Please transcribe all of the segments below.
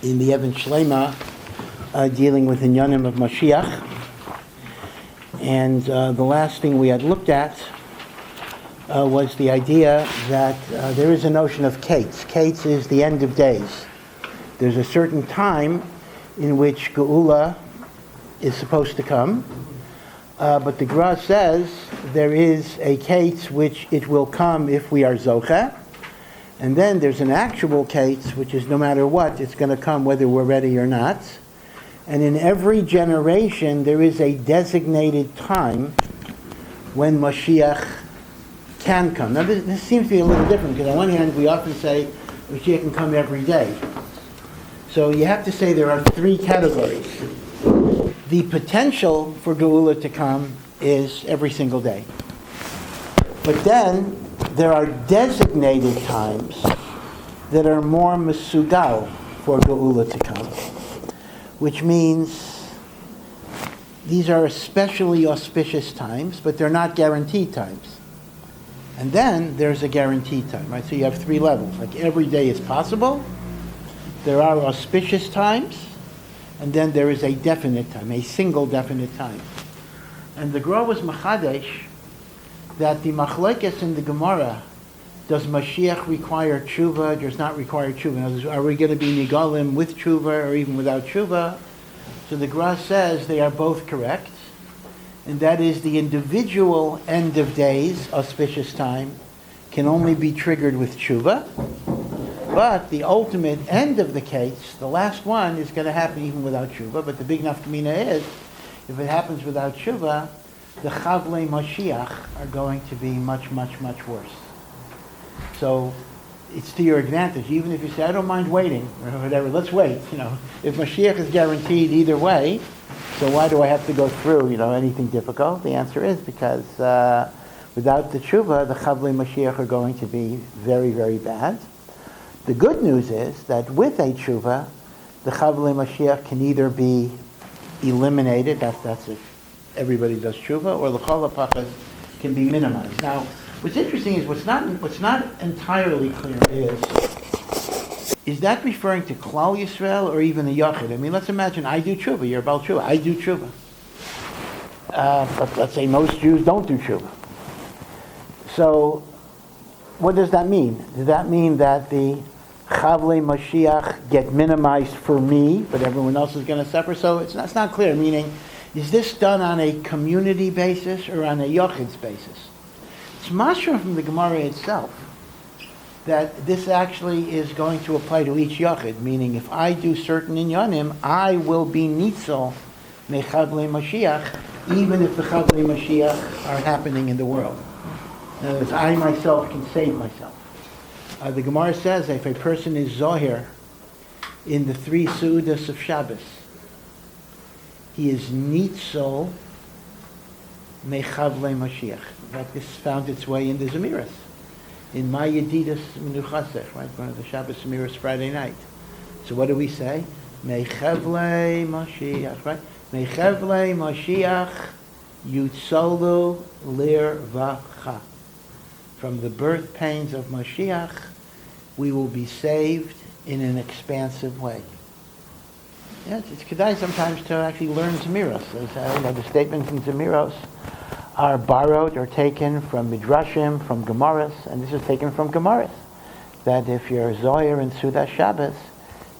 in the Shelaima, dealing with Inyanim of Mashiach. And the last thing we had looked at was the idea that there is a notion of Kates. Kates is the end of days. There's a certain time in which Geula is supposed to come, but the Gra says there is a Kates which it will come if we are Zocheh, and then there's an actual Kates which is no matter what, it's going to come whether we're ready or not. And in every generation there is a designated time when Mashiach can come. Now this seems to be a little different, because on one hand we often say Mashiach can come every day. So you have to say there are three categories. The potential for Geula to come is every single day. But then there are designated times that are more mesugal for Geula to come, which means these are especially auspicious times, but they're not guaranteed times. And then there's a guaranteed time, right? So you have three levels. Like every day is possible, there are auspicious times, and then there is a definite time, a single definite time. And the Gra was Machadesh that the Machlekes in the Gemara, does Mashiach require tshuva, does not require tshuva? In other words, are we going to be nigalim with tshuva or even without tshuva? So the Gra says they are both correct, and that is the individual end of days, auspicious time, can only be triggered with tshuva, but the ultimate end of the case, the last one, is going to happen even without tshuva. But the big nafkamina is, if it happens without tshuva, the chavlei Mashiach are going to be much, much, much worse. So it's to your advantage. Even if you say, I don't mind waiting, or whatever, let's wait. If Mashiach is guaranteed either way, so why do I have to go through, anything difficult? The answer is because without the tshuva, the chavlei Mashiach are going to be very, very bad. The good news is that with a tshuva, the chavlei Mashiach can either be eliminated, that's if everybody does tshuva, or the chol hapachas can be minimized. Now, what's interesting is what's not entirely clear is that referring to Klal Yisrael or even a Yachid? I mean, let's imagine I do tshuva, you're about tshuva, I do tshuva. But let's say most Jews don't do tshuva. So, what does that mean? Does that mean that the Chavlei Mashiach get minimized for me, but everyone else is going to suffer? So it's not clear, meaning, is this done on a community basis or on a Yachid's basis? It's mashra from the Gemara itself that this actually is going to apply to each Yachid, meaning if I do certain inyanim, I will be nitzel mechavlei Mashiach, even if the chavlei Mashiach are happening in the world. In other words, I myself can save myself. The Gemara says if a person is zohir in the three seudas of Shabbos, he is nitzel mechavlei Mashiach. In fact, this found its way in the Zemiras, in my Yedidas Menuchasech, right? One of the Shabbos Zemiras Friday night. So what do we say? Mechavlei Mashiach, right? Mechavlei Mashiach yutzolu lirvacha. From the birth pains of Mashiach, we will be saved in an expansive way. Yes, it's kedai sometimes to actually learn Zemiros. The statements in Zemiros are borrowed or taken from Midrashim, from Gemaras, and this is taken from Gemaras, that if you're Zohar in Sudas Shabbos,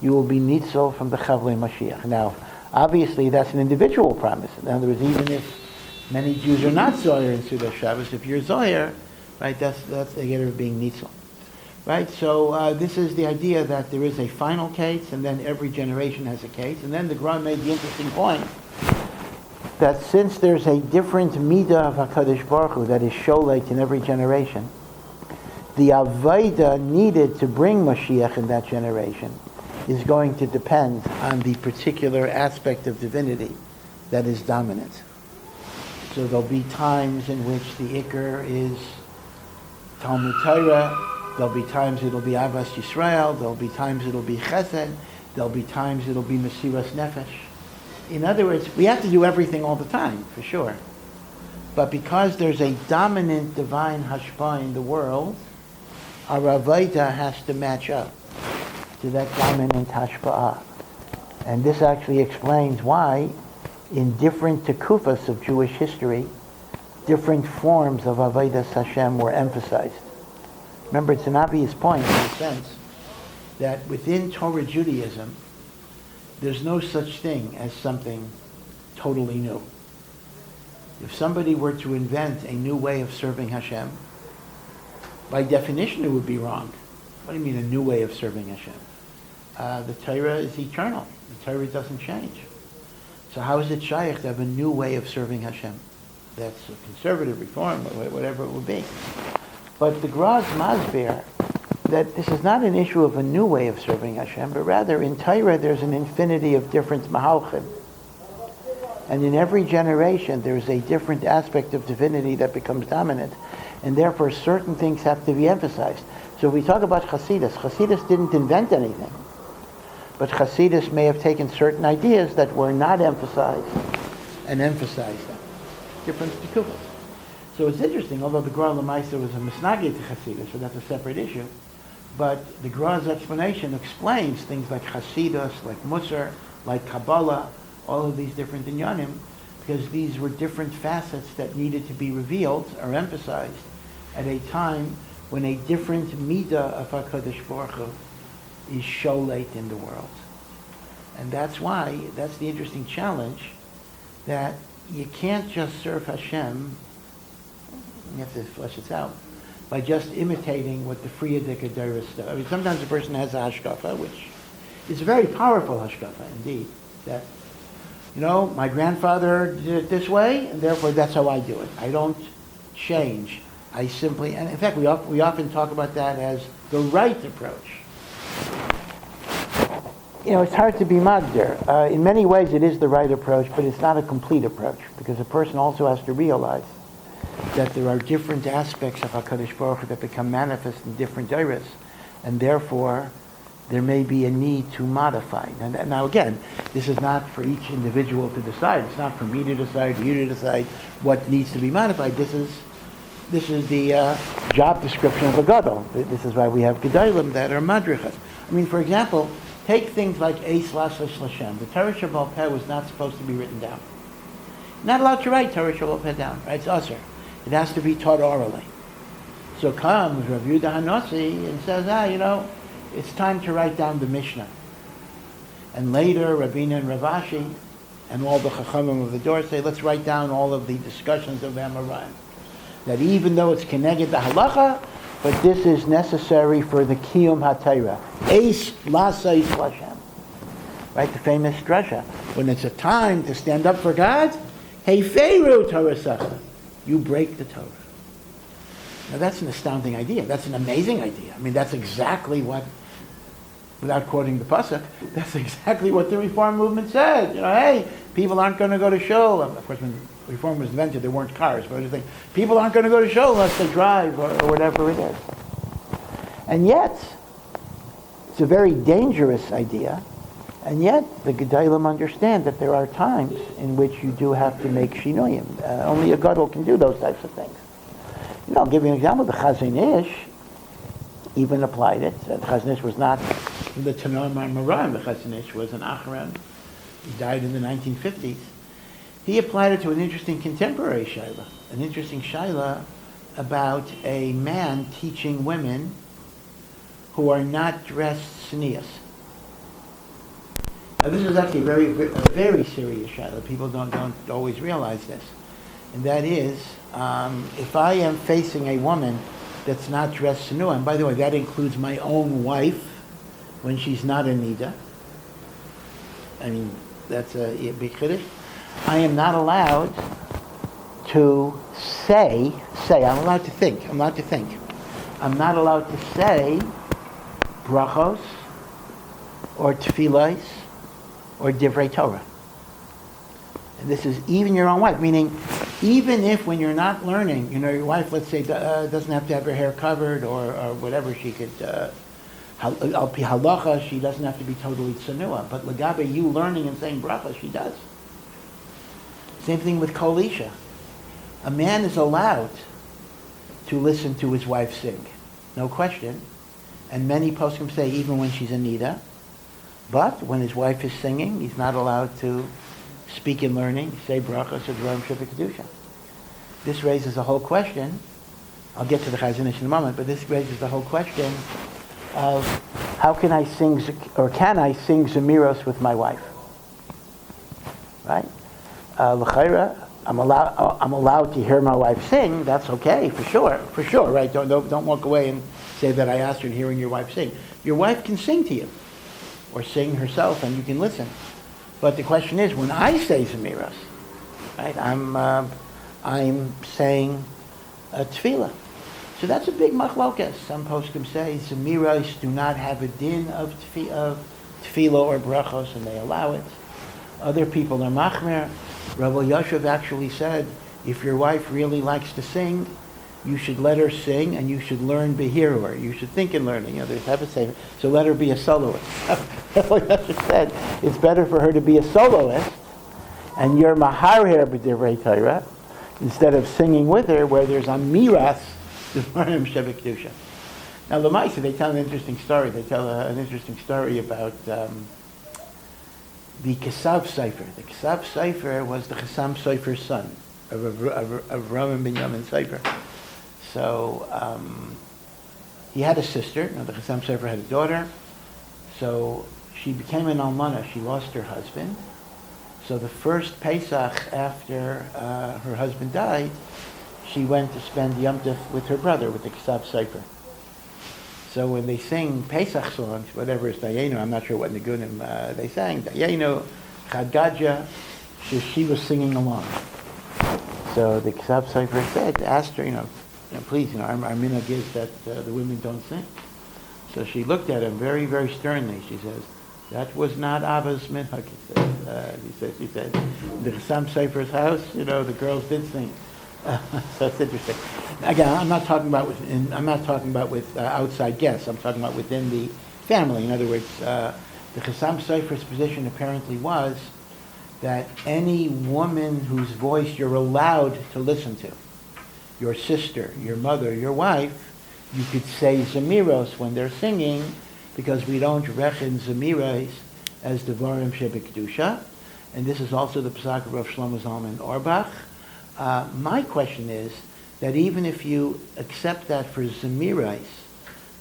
you will be nitzel from the Chavlei Mashiach. Now, obviously, that's an individual promise. In other words, even if many Jews are not Zohar in Sudas Shabbos, if you're Zohar, right, that's the idea of being nitzel. Right, so this is the idea that there is a final case, and then every generation has a case. And then the Gra made the interesting point that since there's a different midah of HaKadosh Baruch Hu that is sholeit in every generation, the avodah needed to bring Mashiach in that generation is going to depend on the particular aspect of divinity that is dominant. So there'll be times in which the Iker is Talmud Torah, there'll be times it'll be Avas Yisrael, there'll be times it'll be Chesed, there'll be times it'll be Mesiras Nefesh. In other words, we have to do everything all the time, for sure. But because there's a dominant divine hashpah in the world, our avodah has to match up. to that dominant hashpa'ah. And this actually explains why in different tekufas of Jewish history, different forms of Avodas Hashem were emphasized. Remember, it's an obvious point in the sense that within Torah Judaism, there's no such thing as something totally new. If somebody were to invent a new way of serving Hashem, by definition it would be wrong. What do you mean a new way of serving Hashem? The Torah is eternal. The Torah doesn't change. So how is it shaykh to have a new way of serving Hashem? That's a conservative reform, or whatever it would be. But the Graz Masbir, that this is not an issue of a new way of serving Hashem, but rather in Torah there's an infinity of different mahalchim. And in every generation there's a different aspect of divinity that becomes dominant, and therefore certain things have to be emphasized. So if we talk about Chassidus didn't invent anything, but Chassidus may have taken certain ideas that were not emphasized and emphasized them. Different tekufos. So it's interesting, although the Gra Lamaisa was a misnagid to Chassidus, so that's a separate issue, but the Gra's explanation explains things like Chassidus, like Musar, like Kabbalah, all of these different inyanim, because these were different facets that needed to be revealed or emphasized at a time when a different midah of HaKadosh Baruch Hu is sholate in the world. And that's why, that's the interesting challenge, that you can't just serve Hashem, you have to flesh this out, by just imitating what the Frierdiker Doris does. I mean, sometimes a person has a hashkafa, which is a very powerful hashkafa indeed, that, you know, my grandfather did it this way, and therefore that's how I do it. I don't change. I simply, and in fact, we often talk about that as the right approach. You know, it's hard to be magdir. In many ways it is the right approach, but it's not a complete approach, because a person also has to realize that there are different aspects of HaKadosh Baruch Hu that become manifest in different eras, and therefore there may be a need to modify. And now again, this is not for each individual to decide. It's not for me to decide, you to decide what needs to be modified. This is the job description of a gadol. This is why we have gedolim that are madrichas. I mean, for example, take things like Eis Lasos Lashem. The Torah Shabbat Peh was not supposed to be written down. Not allowed to write Torah Shabbat Peh down, right? It's usher. It has to be taught orally. So comes Rav Yehuda Hanossi and says, you know, it's time to write down the Mishnah. And later, Rabbeinu and Rav Ashi and all the Chachamim of the Dor say, let's write down all of the discussions of Amoraim. That even though it's keneged the halacha, but this is necessary for the kiyum ha-Torah. Eis lasais lashem. Right, the famous drasha. When it's a time to stand up for God, heiferu Torasacha. You break the Torah. Now that's an astounding idea. That's an amazing idea. I mean, that's exactly what, without quoting the pasuk, that's exactly what the Reform movement said. You know, hey, people aren't going to go to shul. Of course, when Reform was invented, there weren't cars, but I was thinking, people aren't going to go to shul unless they drive or whatever it is. And yet, it's a very dangerous idea, and yet the Gedolim understand that there are times in which you do have to make shinuyim. Only a gadol can do those types of things. You know, I'll give you an example. The Chazon Ish even applied it. The Chazon Ish was not the Tanor Maram. The Chazon Ish was an Acharon. He died in the 1950s. He applied it to an interesting contemporary shaila, an interesting shaila about a man teaching women who are not dressed tznius. Now this is actually a very serious shaila. People don't always realize this. And that is, if I am facing a woman that's not dressed tznius, and by the way, that includes my own wife when she's not a nida. I mean, that's a big chiddush. I am not allowed to say, I'm allowed to think. I'm not allowed to say brachos or tefillos or divrei Torah. And this is even your own wife, meaning even if when you're not learning, you know, your wife, let's say, doesn't have to have her hair covered or whatever, she could, al pi halacha, she doesn't have to be totally tsanua, but legabe, you learning and saying brachos, she does. Same thing with Kol Isha. A man is allowed to listen to his wife sing, no question, and many poskim say even when she's a nida. But when his wife is singing, he's not allowed to speak in learning, say brachos or dvarim shebekdusha. This raises a whole question. I'll get to the Chazanish in a moment, but this raises the whole question of how can I sing, or can I sing Zemiros with my wife? Right? L'chaira, I'm allowed to hear my wife sing. That's okay, for sure, right? Don't walk away and say that I asked you hearing your wife sing. Your wife can sing to you, or sing herself, and you can listen. But the question is, when I say Zemiros, right? I'm saying a tefillah. So that's a big machlokas. Some poskim say Zemiros do not have a din of tefillah or brachos, and they allow it. Other people are machmer. Rav Yashav actually said, if your wife really likes to sing, you should let her sing, and you should learn behirur. You should think in learning. There's have a say. So let her be a soloist. Rav Yashav said it's better for her to be a soloist, and you're maharher b'divrei Torah, instead of singing with her, where there's amiras d'varim shebekdusha. Now, Lamaisa, they tell an interesting story. They tell an interesting story about the Kesav Sefer. The Kesav Sefer was the Chesam Sefer's son, of Rav ben Yamin Sefer. So he had a sister. Now, the Chesam Sefer had a daughter. So she became an almana. She lost her husband. So the first Pesach after her husband died, she went to spend Yom Tov with her brother, with the Kesav Sefer. So when they sing Pesach songs, whatever is Dayenu, I'm not sure what Nigunim they sang, Dayenu, Chad Gadya, she was singing along. So the Kesav Sefer said, asked her, please, our minhag is that the women don't sing. So she looked at him very, very sternly. She says, that was not Abba's minhag. He said, the Chesam Sefer's house, the girls did sing. So it's interesting. Again, I'm not talking about with outside guests. I'm talking about within the family. In other words, the Chesam Sefer's position apparently was that any woman whose voice you're allowed to listen to, your sister, your mother, your wife, you could say Zemiros when they're singing, because we don't reckon Zemiros as Devarim Shebekdusha. And this is also the Pesach of Rav Shlomo Zalman Auerbach. My question is that even if you accept that for Zemiros,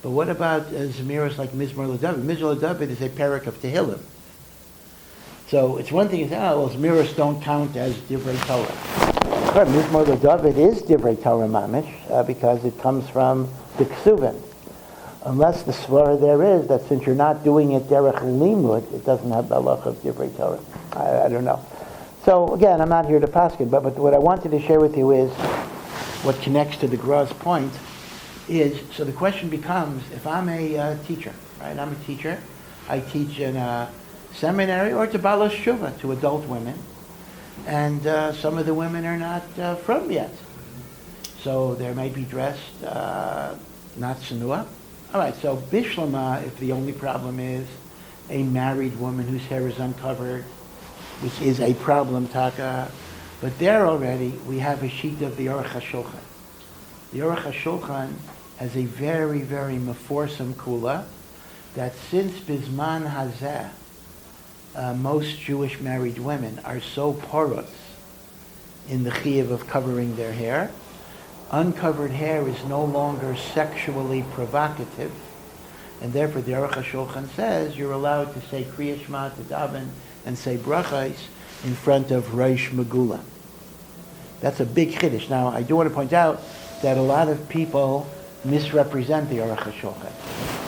but what about Zemiros like Mizmor LeDavid? Mizmor LeDavid is a parak of Tehillim. So it's one thing to say, Zemiros don't count as Divrei Torah. Sure, Mizmor LeDavid is Divrei Torah Mamish because it comes from the Ksuvim. Unless the svara there is that since you're not doing it derech limud, it doesn't have the halach of Divrei Torah. I don't know. So again, I'm not here to paskin, but what I wanted to share with you is what connects to the Gra's point is, so the question becomes, if I'm a teacher, right? I'm a teacher. I teach in a seminary or to Balas Shuvah, to adult women. And some of the women are not from yet. So they may be dressed not sanua. All right, so Bishlama, if the only problem is a married woman whose hair is uncovered, which is a problem, taka, but there already we have a sheet of the Aruch HaShulchan. The Aruch HaShulchan has a very, very meforsam kula that since Bizman Hazeh, most Jewish married women are so porous in the chiyuv of covering their hair, uncovered hair is no longer sexually provocative, and therefore the Aruch HaShulchan says you're allowed to say Kriya Shema to daven and say brachos in front of Reish Megula. That's a big chiddush. Now, I do want to point out that a lot of people misrepresent the Aruch HaShulchan.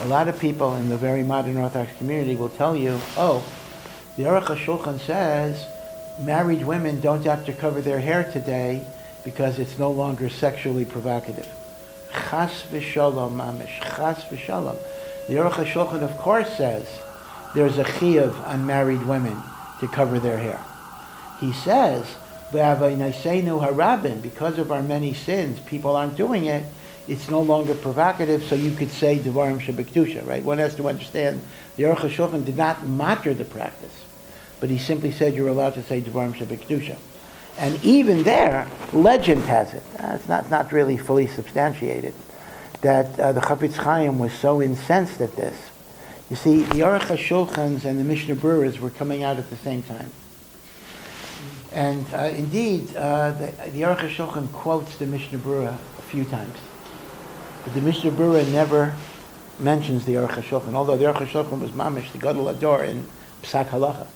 A lot of people in the very modern Orthodox community will tell you, the Aruch HaShulchan says married women don't have to cover their hair today because it's no longer sexually provocative. Chas v'shalom mamish, chas v'shalom. The Aruch HaShulchan, of course, says there's a chiyuv on married women to cover their hair. He says, because of our many sins, people aren't doing it, it's no longer provocative, so you could say Devarim Shebekdusha, right? One has to understand, the Aruch HaShulchan did not matter the practice, but he simply said you're allowed to say Devarim Shebekdusha. And even there, legend has it. It's not really fully substantiated, that the Chafetz Chaim was so incensed at this. You see, the Aruch HaShulchans and the Mishnah Berurahs were coming out at the same time. And indeed, the Aruch HaShulchan quotes the Mishnah Berurah a few times. But the Mishnah Berurah never mentions the Aruch HaShulchan, although the Aruch HaShulchan was mamish, the Gadol Ador in Psak Halacha.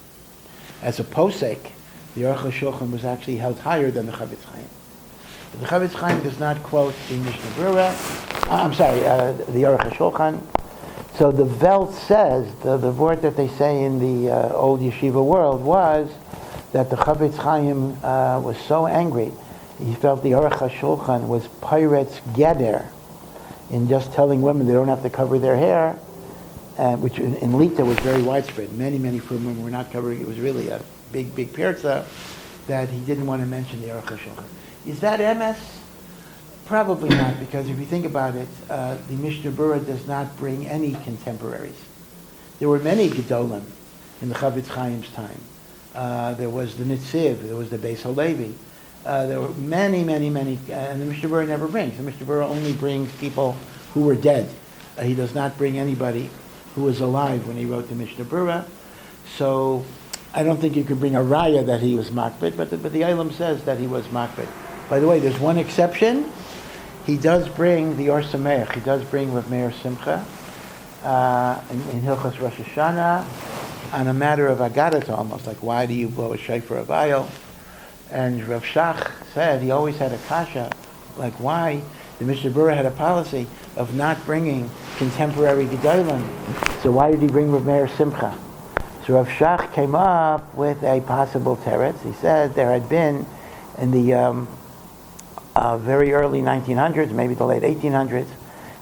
As a posek, the Aruch HaShulchan was actually held higher than the Chafetz Chaim. But the Chafetz Chaim does not quote the Mishnah Berurah, the Aruch HaShulchan. So the Welt says, the word that they say in the old yeshiva world was that the Chafetz Chaim was so angry, he felt the Aruch HaShulchan was pirates geder, in just telling women they don't have to cover their hair, which in Lita was very widespread. Many women were not covering. It was really a big pirza that he didn't want to mention the Aruch HaShulchan. Is that emes? Probably not, because if you think about it, the Mishnah Berurah does not bring any contemporaries. There were many Gedolim in the Chafetz Chaim's time. There was the Nitziv, there was the Beis Halevi. There were many, and the Mishnah Berurah never brings. The Mishnah Berurah only brings people who were dead. He does not bring anybody who was alive when he wrote the Mishnah Berurah. So I don't think you could bring a raya that he was makbid, but the Eilam says that he was makbid. By the way, there's one exception. He does bring the Or Sameach. He does bring Rav Meir Simcha in Hilchos Rosh Hashanah on a matter of Agadata, almost like why do you blow a shofar of Ayil? And Rav Shach said he always had a kasha, like why the Mishnah Berurah had a policy of not bringing contemporary Gedolim. So why did he bring Rav Meir Simcha? So Rav Shach came up with a possible teretz. He said there had been in the very early 1900s, maybe the late 1800s,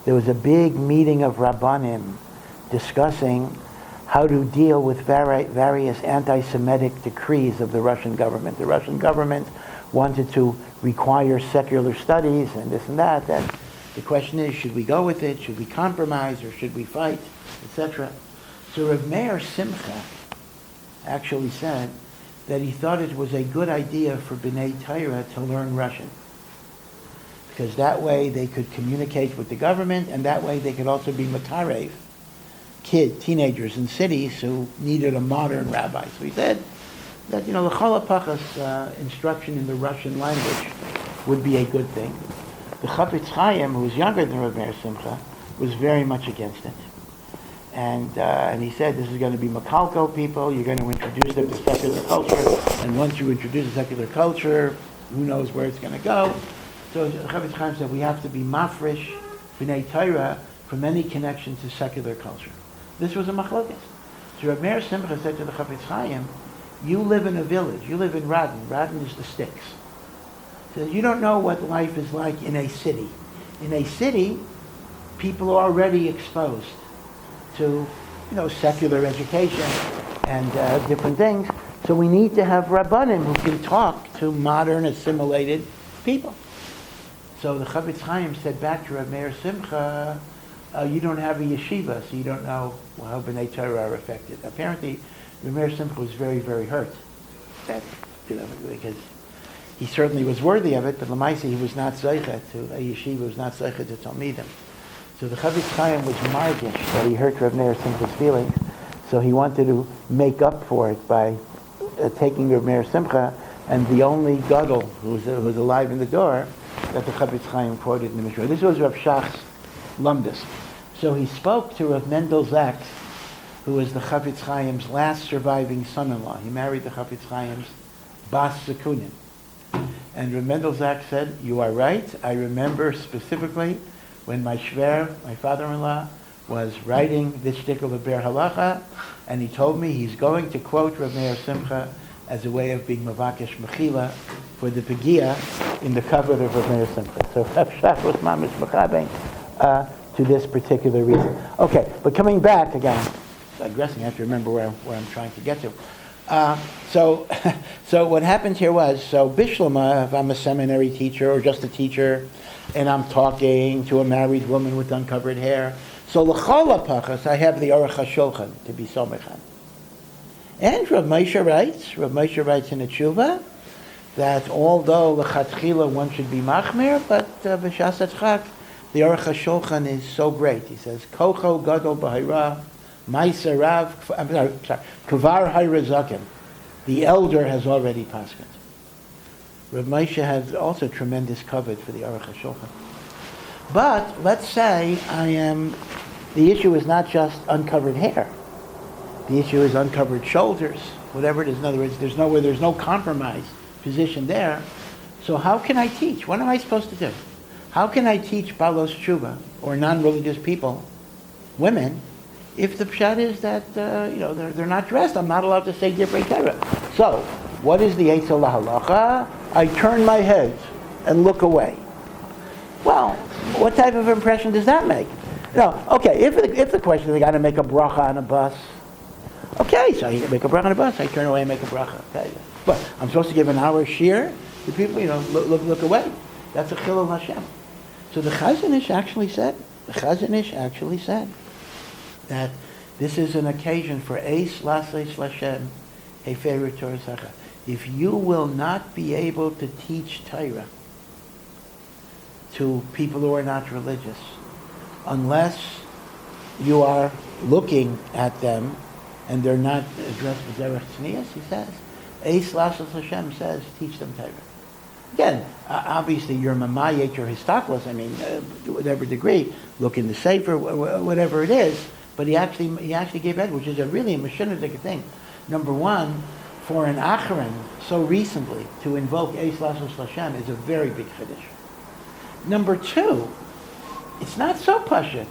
there was a big meeting of Rabbanim discussing how to deal with various anti-Semitic decrees of the Russian government. The Russian government wanted to require secular studies and this and that. And the question is, should we go with it? Should we compromise or should we fight, etc.? So Rav Meir Simcha actually said that he thought it was a good idea for B'nai Torah to learn Russian, because that way they could communicate with the government, and that way they could also be matarev, teenagers in cities who needed a modern rabbi. So he said that, the Chol HaPachas instruction in the Russian language would be a good thing. The Chafetz Chaim, who was younger than Rav Meir Simcha, was very much against it. And he said, this is going to be Makalko people, you're going to introduce them to secular culture, and once you introduce a secular culture, who knows where it's going to go. So the Chafetz Chaim said, we have to be mafresh, B'nai Torah, from any connection to secular culture. This was a machlokas. So Rav Meir Simcha said to the Chafetz Chaim, you live in a village, you live in Radin. Radin is the sticks. So you don't know what life is like in a city. In a city, people are already exposed to, secular education and different things. So we need to have Rabbanim who can talk to modern, assimilated people. So the Chafetz Chaim said back to Rav Meir Simcha, you don't have a yeshiva, so you don't know how B'nai Torah are affected. Apparently, Rav Meir Simcha was very, very hurt. Because he certainly was worthy of it, but Lamaisi, he was not zeicha to a yeshiva, was not zeicha to Talmidim. So the Chafetz Chaim was margish that he hurt Rav Meir Simcha's feelings, so he wanted to make up for it by taking Rav Meir Simcha, and the only gadol who was alive in the door that the Chafetz Chaim quoted in the Mishnah. This was Rav Shach's lumdus. So he spoke to Rav Mendel Zaks, who was the Chafetz Chaim's last surviving son-in-law. He married the Chafetz Chaim's Bas Zekunim. And Rav Mendel Zaks said, you are right. I remember specifically when my shver, my father-in-law, was writing this shtickle of Ber Halacha, and he told me he's going to quote Rav Meir Simcha as a way of being Mavakesh Mechila for the Pegia in the cover of Rav Meir Simcha. So Rav Shach was mamish mechabein to this particular reason. Okay, but coming back again, digressing, I have to remember where I'm trying to get to. So what happened here was, so Bishlama, if I'm a seminary teacher or just a teacher, and I'm talking to a married woman with uncovered hair, so l'chol hapachas, I have the Aruch HaShulchan to be somechan. And Rav Moshe writes in a tshuva that although l'chatchila one should be machmir, but v'shas chak, the Aruch HaShulchan is so great. He says, Kocho Gadol B'Hayra, Ma'aser Rav, Kvar Hayra Zaken. The elder has already paskened. Rav Moshe has also tremendous covet for the Aruch HaShulchan. But let's say the issue is not just uncovered hair. The issue is uncovered shoulders, whatever it is. In other words, there's no compromise position there. So how can I teach? What am I supposed to do? How can I teach Balos Tshuva or non-religious people, women, if the pshat is that they're not dressed? I'm not allowed to say Divrei Torah. So what is the Eitz Halacha? I turn my head and look away. Well, what type of impression does that make? No, okay, if the question is I got to make a bracha on a bus, okay, so you make a bracha on a bus, I turn away and make a bracha. Okay. But I'm supposed to give an hour shir to people, look away. That's a chilul Hashem. So the Chazon Ish actually said that this is an occasion for Eis Laseis Lashem Heferu Torah Sacha. If you will not be able to teach Torah to people who are not religious, unless you are looking at them and they're not addressed with Derech Tznius, he says, Eis Laseis Lashem says, teach them Torah. Again, obviously you're mamayet or histaklos, to whatever degree, look in the Sefer, whatever it is, but he actually gave that, which is really a Mashiach thing. Number one, for an Acharon so recently to invoke Eis Lasos Lashem is a very big chiddush. Number two, it's not so pashut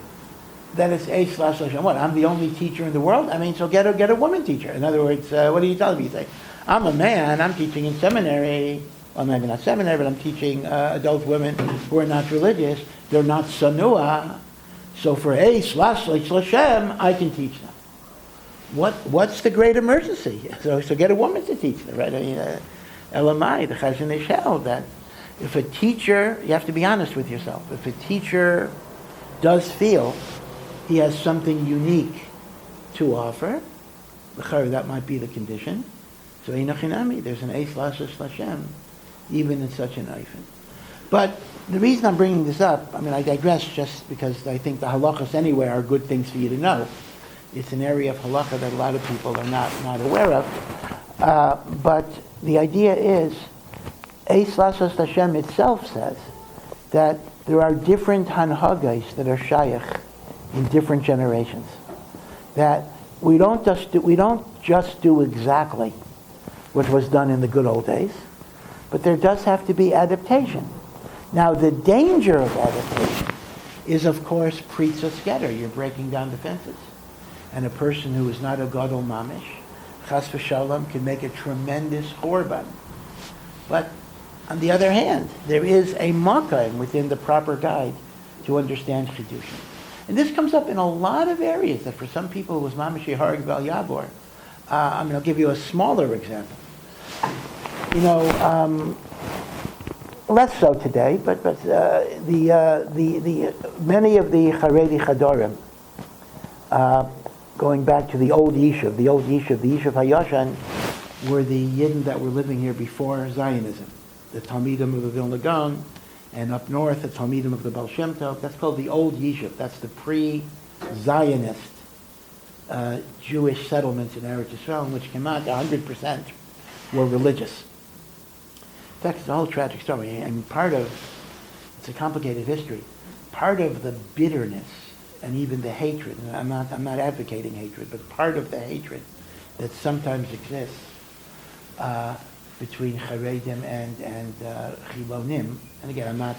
that it's Eis Lasos Lashem. What, I'm the only teacher in the world? So get a woman teacher. In other words, what are you telling me? You say, I'm a man, I'm teaching in seminary. Well, maybe not seminary, but I'm teaching adult women who are not religious. They're not sanua. So for Eis Lasos Lashem, I can teach them. What's the great emergency? So get a woman to teach them, right? Elamai, the Chazon Ish held that if a teacher, you have to be honest with yourself, if a teacher does feel he has something unique to offer, that might be the condition. So Einachinami, there's an Eis Lasos Lashem, even in such an eifin. But the reason I'm bringing this up, I digress just because I think the halachas anyway are good things for you to know. It's an area of halacha that a lot of people are not aware of. But the idea is, Eis Lasos Hashem itself says that there are different hanhagos that are shaykh in different generations. That we don't just do exactly what was done in the good old days, but there does have to be adaptation. Now, the danger of adaptation is, of course, pritzas getter. You're breaking down defenses. And a person who is not a gadol mamish, chas v'shalom, can make a tremendous korban. But on the other hand, there is a makam within the proper guide to understand chiddushin. And this comes up in a lot of areas that for some people it was mamish yehareg val yabor. I'll give you a smaller example. Less so today, but the many of the Haredi Chadorim, going back to the old Yishuv, the Yishuv Hayashan, were the Yidden that were living here before Zionism. The Talmidim of the Vilna Gaon, and up north, the Talmidim of the Baal Shem Tov. That's called the old Yishuv. That's the pre-Zionist Jewish settlements in Eretz Yisrael, in which came out 100% were religious. In fact, it's a whole tragic story. It's a complicated history. Part of the bitterness and even the hatred, and I'm not advocating hatred, but part of the hatred that sometimes exists between Charedim and Chilonim, and again, I'm not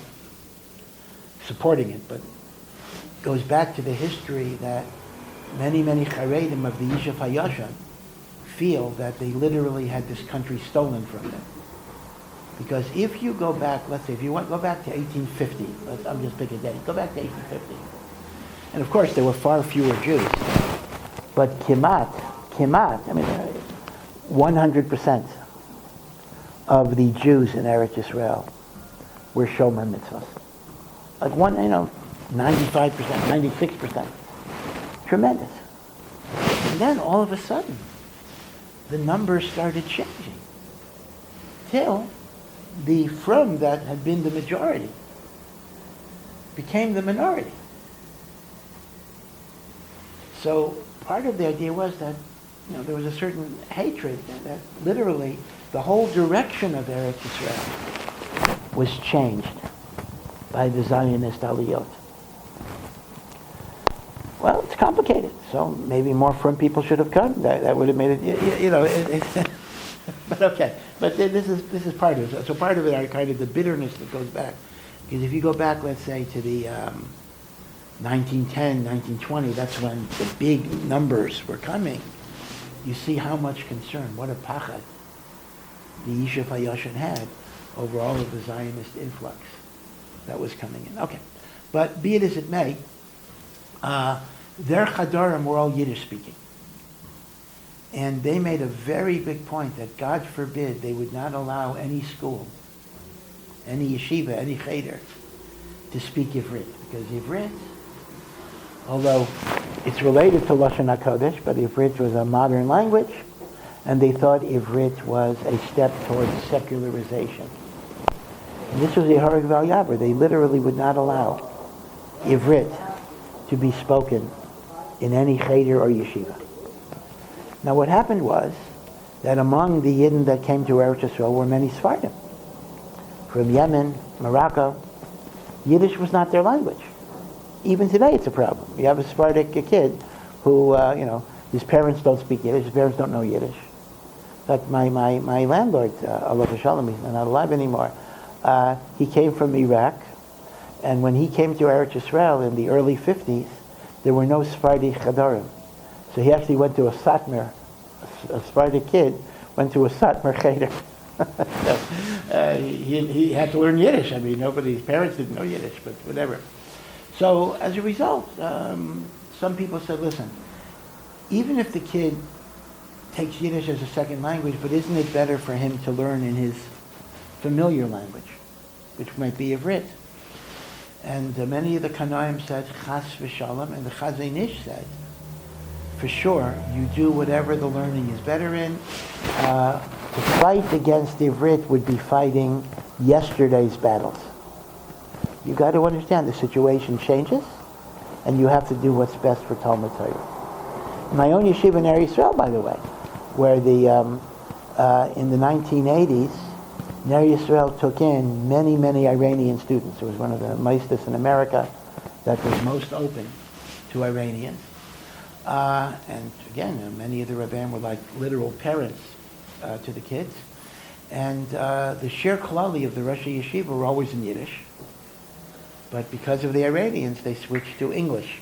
supporting it, but goes back to the history that many Charedim of the Yishuv Hayashan feel that they literally had this country stolen from them. Because if you go back, let's say, go back to 1850, I'm just picking a date, go back to 1850. And of course, there were far fewer Jews. But kimat, 100% of the Jews in Eretz Yisrael were shomer mitzvahs. 95%, 96%. Tremendous. And then all of a sudden, the numbers started changing. Till the frum that had been the majority became the minority. So part of the idea was that there was a certain hatred that literally the whole direction of Eretz Yisrael was changed by the Zionist Aliyot. Well, it's complicated. So maybe more from people should have come. That would have made it. But okay. But this is part of it. So part of it are kind of the bitterness that goes back. Because if you go back, let's say, to the 1910, 1920, that's when the big numbers were coming. You see how much concern, what a pachad the Yishuv HaYoshen had over all of the Zionist influx that was coming in. Okay. But be it as it may, their Chadarim were all Yiddish speaking. And they made a very big point that God forbid they would not allow any school, any yeshiva, any cheder to speak Ivrit. Because Ivrit, although it's related to Lashon HaKodesh, but Ivrit was a modern language, and they thought Ivrit was a step towards secularization. And this was the HaRav Yaver. They literally would not allow Ivrit to be spoken in any cheder or yeshiva. Now what happened was that among the Yidden that came to Eretz Yisrael were many Sephardim. From Yemen, Morocco, Yiddish was not their language. Even today it's a problem. You have a Sephardic kid who, his parents don't speak Yiddish, his parents don't know Yiddish. In fact, my landlord, Allah Shalom, he's not alive anymore, he came from Iraq, and when he came to Eretz Yisrael in the early 50s, there were no Sephardi Chadarim. So he actually went to a Satmar, a Sephardic kid, went to a Satmar Cheder. So, he had to learn Yiddish. I mean, his parents didn't know Yiddish, but whatever. So as a result, some people said, listen, even if the kid takes Yiddish as a second language, but isn't it better for him to learn in his familiar language, which might be Ivrit? And many of the Kanaim said, Chas v'shalom, and the Chazon Ish said, for sure, you do whatever the learning is better in. To fight against Ivrit would be fighting yesterday's battles. You got to understand the situation changes, and you have to do what's best for Talmud Torah. In my own yeshiva in Eretz Yisrael, by the way, where in the 1980s, Eretz Yisrael took in many, many Iranian students. It was one of the meistas in America that was most open to Iranians. And again, many of the Rabbanim were like literal parents to the kids. And the Shir Klali of the Rosh Yeshiva were always in Yiddish. But because of the Iranians, they switched to English.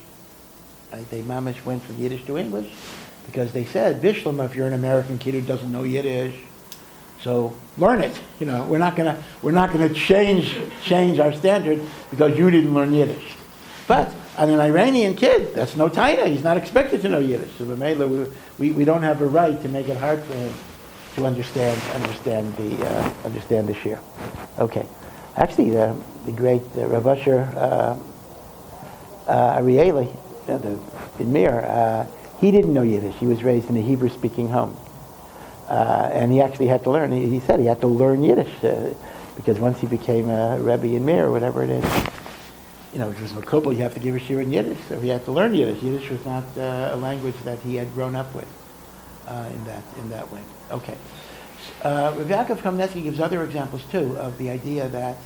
They mamish went from Yiddish to English because they said, Bishlama, if you're an American kid who doesn't know Yiddish, so learn it. We're not gonna change our standard because you didn't learn Yiddish. But on an Iranian kid, that's no taina. He's not expected to know Yiddish. So we don't have a right to make it hard for him to understand the shir. Okay. Actually, the great Rav Asher Arieli, in Mir, he didn't know Yiddish. He was raised in a Hebrew-speaking home. And he actually had to learn. He said he had to learn Yiddish because once he became a Rebbe in Mir, or whatever it is, it was makubal, you have to give a shir in Yiddish. So he had to learn Yiddish. Yiddish was not a language that he had grown up with in that way. Okay. Rav Yaakov Kamenetsky gives other examples too of the idea that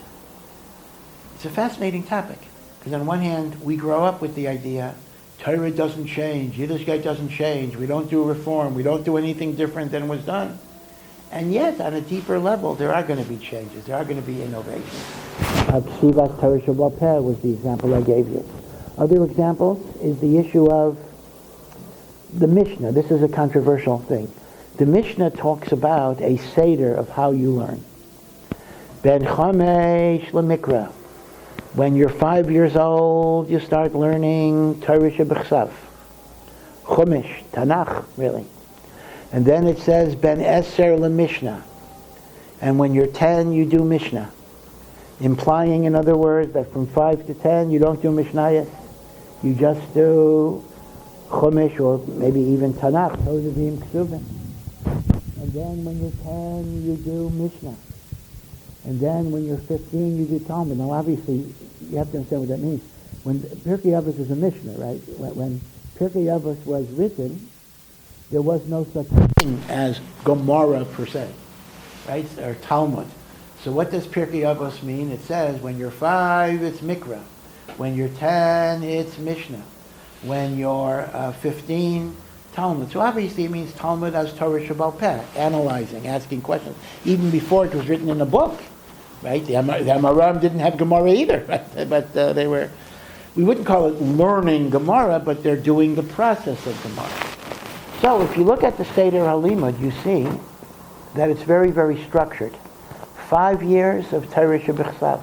it's a fascinating topic. Because on one hand, we grow up with the idea Torah doesn't change, Yiddishkeit doesn't change, we don't do reform, we don't do anything different than was done. And yet, on a deeper level, there are going to be changes, there are going to be innovations. Ksivas Torah Shabbat Peh was the example I gave you. Other examples is the issue of the Mishnah. This is a controversial thing. The Mishnah talks about a seder of how you learn. Ben Chamesh Lemikra. When you're 5 years old, you start learning Torah Shebechsav. Chumash, Tanakh, really. And then it says Ben Eser LeMishnah. And when you're 10, you do Mishnah. Implying, in other words, that from 5 to 10, you don't do Mishnayos. You just do Chumash or maybe even Tanakh, Tovim Ksuvim. And then when you're 10, you do Mishnah. And then when you're 15, you do Talmud. Now obviously, you have to understand what that means. When Pirkei Avos is a Mishnah, right? When Pirkei Avos was written, there was no such thing as Gemara per se, right? Or Talmud. So what does Pirkei Avos mean? It says when you're 5, it's Mikra. When you're 10, it's Mishnah. When you're 15, Talmud. So obviously it means Talmud as Torah Shebal Peh, analyzing, asking questions. Even before it was written in a book, right? The HaRav didn't have Gemara either, right? But they were, we wouldn't call it learning Gemara, but they're doing the process of Gemara. So if you look at the Seder HaLimud, you see that it's very, very structured. 5 years of Torah Shebichsav.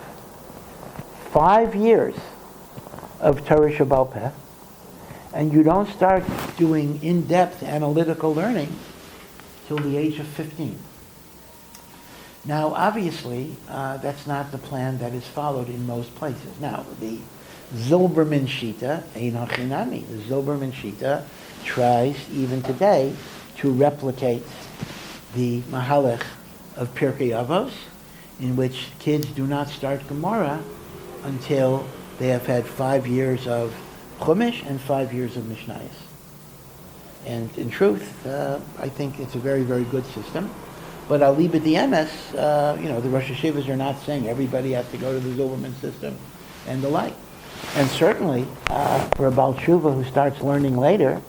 5 years of Torah Shebal Peh. And you don't start doing in-depth analytical learning till the age of 15. Now, obviously, that's not the plan that is followed in most places. Now, the Zilberman Shita, Ein Hachinami, the Zilberman Shita tries, even today, to replicate the Mahalech of Pirkei Avos, in which kids do not start Gemara until they have had 5 years of Chumash and 5 years of Mishnayos. And in truth, I think it's a very, very good system. But Aliba DMS, the Rosh Hashivas are not saying everybody has to go to the Zilberman system and the like. And certainly, for a Baal Tshuva who starts learning later,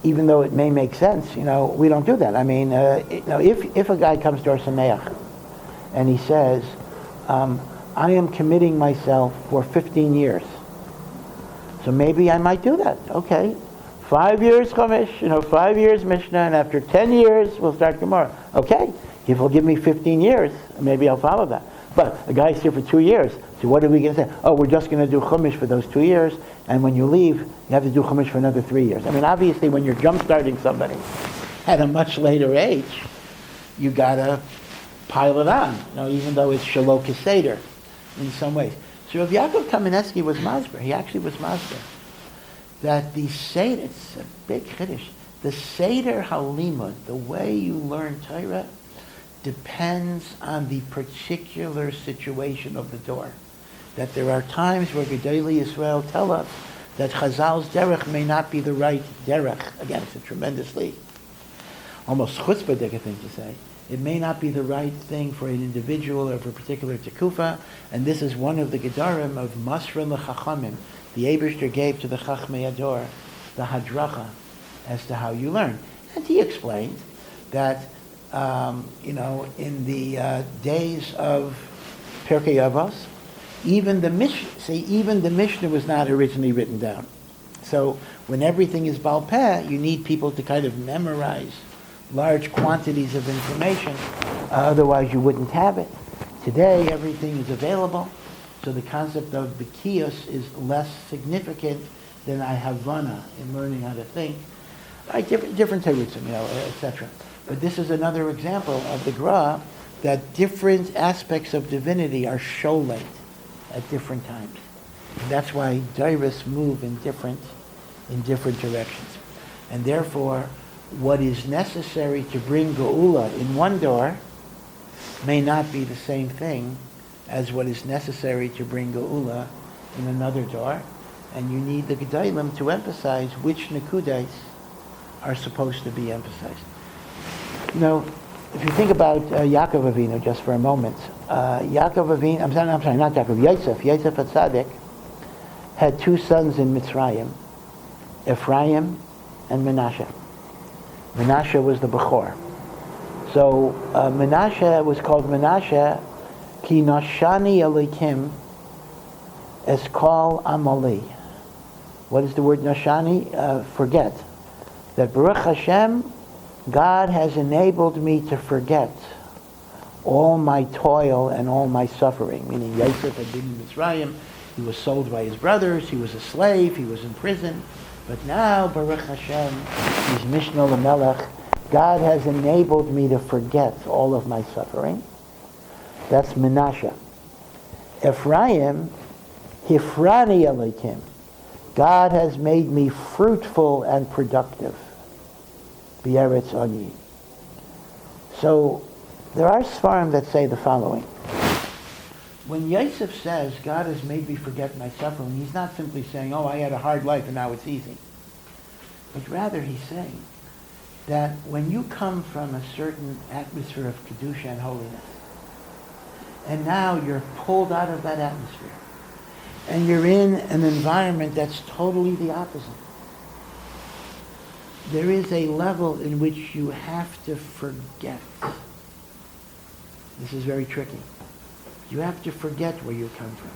even though it may make sense, we don't do that. I mean, if a guy comes to our Sameach and he says, I am committing myself for 15 years, so maybe I might do that. Okay, 5 years Chumash, 5 years Mishnah, and after 10 years we'll start Gemara. Okay, if he'll give me 15 years, maybe I'll follow that. But a guy's here for 2 years, so what are we going to say? Oh, we're just going to do Chumash for those 2 years, and when you leave, you have to do Chumash for another 3 years. I mean, obviously, when you're jump-starting somebody at a much later age, you got to pile it on, even though it's Shalom Keseder in some ways. So Rav Yaakov Kamenetsky was Masber. He actually was Masber. That the Seder, it's a big Chiddush, the Seder HaLimud, the way you learn Torah, depends on the particular situation of the door. That there are times where Gedolei Yisrael tell us that Chazal's derech may not be the right derech. Again, it's a tremendously, almost chutzpah-dik thing to say. It may not be the right thing for an individual or for a particular tekufa, and this is one of the gedarim of Masra l'Chachamim. The Eibishter gave to the Chachmei Ador the hadracha as to how you learn. And he explained that, in the days of Pirkei Avos, even the Mishnah was not originally written down. So when everything is Baal Peh, you need people to kind of memorize large quantities of information, otherwise you wouldn't have it. Today, everything is available, so the concept of B'kiyos is less significant than Havana in learning how to think. Right, different terutzim, etc. But this is another example of the Gra that different aspects of divinity are sholate at different times. And that's why Dairis move in different directions. And therefore, what is necessary to bring Geula in one door may not be the same thing as what is necessary to bring Geula in another door. And you need the Gedolim to emphasize which Nekudas are supposed to be emphasized. If you think about Yaakov Avinu just for a moment, Yaakov Avinu, I'm sorry, not Yaakov, Yosef HaTzadik had 2 sons in Mitzrayim, Ephraim and Menashe. Menashe was the Bechor. So Menashe was called Menashe ki nashani alikim eskal amali. What is the word nashani? Forget. That Baruch Hashem, God has enabled me to forget all my toil and all my suffering. Meaning Yosef had been in Mitzrayim, he was sold by his brothers, he was a slave, he was in prison. But now, Baruch Hashem, he's Mishnah L'Melech, God has enabled me to forget all of my suffering. That's Menashe. Ephraim, Hifrani Elikim, God has made me fruitful and productive. B'eretz Ani. So, there are Sfarim that say the following. when Yosef says, God has made me forget my suffering, he's not simply saying, oh, I had a hard life and now it's easy. But rather he's saying that when you come from a certain atmosphere of Kedusha and holiness, and now you're pulled out of that atmosphere, and you're in an environment that's totally the opposite, there is a level in which you have to forget. This is very tricky. You have to forget where you come from.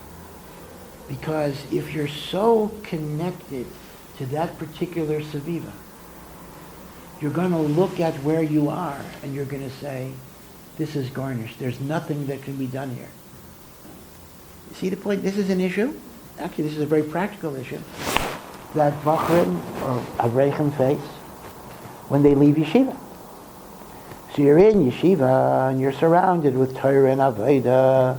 Because if you're so connected to that particular Saviva, you're going to look at where you are and you're going to say, this is garnished. There's nothing that can be done here. You see the point? This is an issue. Actually, this is a very practical issue that Bachrim or Avreichim face when they leave yeshiva. So you're in yeshiva and you're surrounded with Torah and Avodah